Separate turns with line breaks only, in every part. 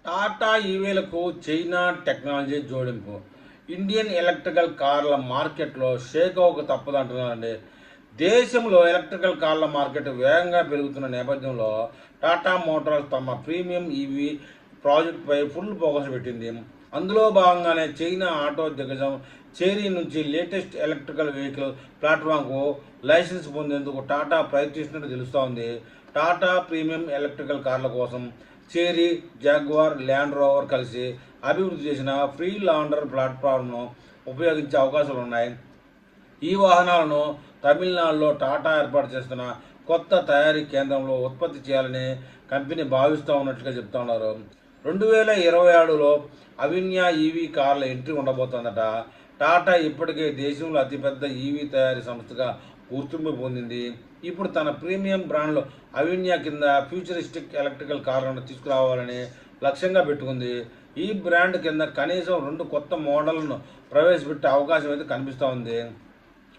టాటా ఈవీలకు China technology జోడింపు. Indian electrical కార్ల మార్కెట్లో షేక్ అవ్వక తప్పదంటున్నారండి. దేశంలో ఎలక్ట్రికల్ కార్ల మార్కెట్ వేగంగా పెరుగుతున్న నేపథ్యంలో టాటా మోటార్స్ తమ ప్రీమియం ఈవీ ప్రాజెక్టుపై ఫుల్ ఫోకస్ పెట్టింది. అందులో భాగంగానే చైనా ఆటో దిగ్గజం చేరీ నుంచి లేటెస్ట్ ఎలక్ట్రికల్ వెహికల్ ప్లాట్ఫామ్కు లైసెన్స్ పొందేందుకు టాటా ప్రయత్నిస్తున్నట్టు తెలుస్తోంది. టాటా ప్రీమియం ఎలక్ట్రికల్ కార్ల కోసం చేరీ, జాగ్వార్, ల్యాండ్ రోవర్ కలిసి అభివృద్ధి చేసిన ఫ్రీ లాండర్ ప్లాట్ఫామ్ను ఉపయోగించే అవకాశాలు ఉన్నాయి. ఈ వాహనాలను తమిళనాడులో టాటా ఏర్పాటు చేస్తున్న కొత్త తయారీ కేంద్రంలో ఉత్పత్తి చేయాలని కంపెనీ భావిస్తూ ఉన్నట్లుగా చెప్తా ఉన్నారు. 2027లో అవిన్యా ఈవీ కార్ల ఎంట్రీ ఉండబోతోందట. టాటా ఇప్పటికే దేశంలో అతిపెద్ద ఈవీ తయారీ సంస్థగా గుర్తింపు పొందింది. ఇప్పుడు తన ప్రీమియం బ్రాండ్లో అవిన్యా కింద ఫ్యూచరిస్టిక్ ఎలక్ట్రికల్ కార్లను తీసుకురావాలని లక్ష్యంగా పెట్టుకుంది. ఈ బ్రాండ్ కింద కనీసం 2 కొత్త మోడళ్లను ప్రవేశపెట్టే అవకాశం అయితే కనిపిస్తూ ఉంది.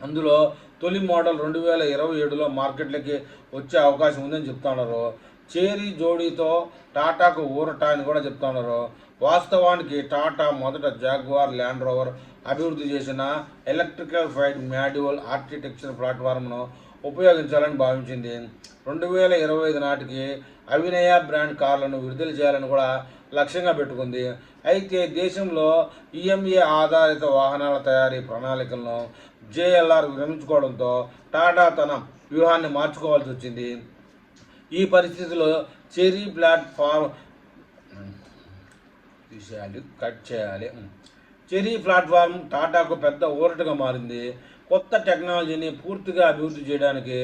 అందులో తొలి మోడల్ 2027లో మార్కెట్లోకి వచ్చే అవకాశం ఉందని చెప్తున్నారు. చేరీ జోడీతో టాటాకు ఊరట అని కూడా చెప్తున్నారు. వాస్తవానికి టాటా మొదట జాగ్వార్, ల్యాండ్ రోవర్ అభివృద్ధి చేసిన ఎలక్ట్రికల్ ఫైడ్ మాడ్యూల్ ఆర్కిటెక్చర్ ప్లాట్ఫామ్ను ఉపయోగించాలని భావించింది. 2025 నాటికి అవినయ బ్రాండ్ కార్లను విడుదల చేయాలని కూడా లక్ష్యంగా పెట్టుకుంది. అయితే దేశంలో ఈఎంఏ ఆధారిత వాహనాల తయారీ ప్రణాళికలను జేఎల్ఆర్ విరమించుకోవడంతో టాటా తన వ్యూహాన్ని మార్చుకోవాల్సి వచ్చింది. ఈ పరిస్థితిలో చెరీ ప్లాట్ఫామ్ చెరీ ప్లాట్ఫామ్ టాటాకు పెద్ద ఊరటగా మారింది. కొత్త టెక్నాలజీని పూర్తిగా అభివృద్ధి చేయడానికి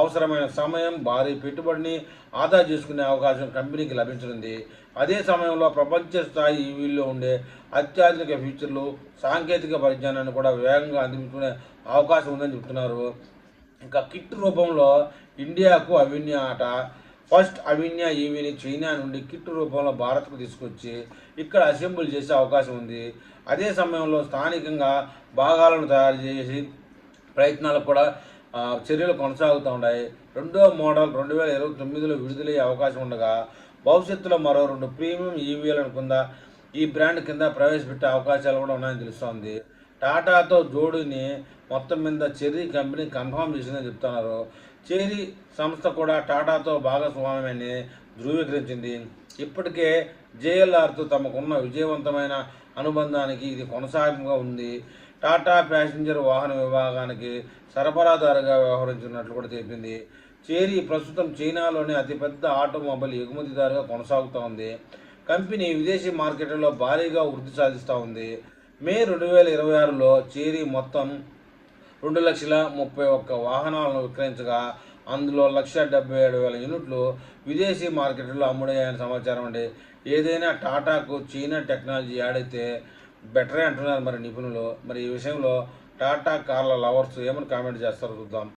అవసరమైన సమయం, భారీ పెట్టుబడిని ఆదా చేసుకునే అవకాశం కంపెనీకి లభించనుంది. అదే సమయంలో ప్రపంచ స్థాయి ఈవీల్లో ఉండే అత్యాధునిక ఫీచర్లు, సాంకేతిక పరిజ్ఞానాన్ని కూడా వేగంగా అందించుకునే అవకాశం ఉందని చెప్తున్నారు. ఇంకా కిట్ రూపంలో ఇండియాకు అవిన్యా ఆట. ఫస్ట్ అవిన్యా ఈవీని చైనా నుండి కిట్ రూపంలో భారత్కు తీసుకొచ్చి ఇక్కడ అసెంబుల్ చేసే అవకాశం ఉంది. అదే సమయంలో స్థానికంగా భాగాలను తయారు చేసి ప్రయత్నాలకు కూడా చర్యలు కొనసాగుతూ ఉన్నాయి. రెండో మోడల్ 2029లో విడుదలయ్యే అవకాశం ఉండగా భవిష్యత్తులో మరో 2 ప్రీమియం ఈవీలను కింద ఈ బ్రాండ్ కింద ప్రవేశపెట్టే అవకాశాలు కూడా ఉన్నాయని తెలుస్తోంది. టాటాతో జోడీని మొత్తం మీద చెరీ కంపెనీ కన్ఫర్మ్ చేసిందని చెప్తున్నారు. చెరీ సంస్థ కూడా టాటాతో భాగస్వామ్యాన్ని ధృవీకరించింది. ఇప్పటికే జేఎల్ఆర్తో తమకున్న విజయవంతమైన అనుబంధానికి ఇది కొనసాగింపుగా ఉంది. టాటా ప్యాసింజర్ వాహన విభాగానికి సరఫరాదారుగా వ్యవహరించినట్లు కూడా తెలిపింది. చెరీ ప్రస్తుతం చైనాలోని అతిపెద్ద ఆటోమొబైల్ ఎగుమతిదారుగా కొనసాగుతూ ఉంది. కంపెనీ విదేశీ మార్కెట్లలో భారీగా వృద్ధి సాధిస్తూ ఉంది. మే 2026లో చెరీ మొత్తం 2,31,000 వాహనాలను విక్రయించగా అందులో 1,77,000 యూనిట్లు విదేశీ మార్కెట్లో అమ్ముడయ్యాయని సమాచారం అండి. ఏదైనా టాటాకు చైనా టెక్నాలజీ యాడ్ అయితే బెటరే అంటున్నారు మరి నిపుణులు. మరి ఈ విషయంలో టాటా కార్ల లవర్స్ ఏమని కామెంట్ చేస్తారో చూద్దాం.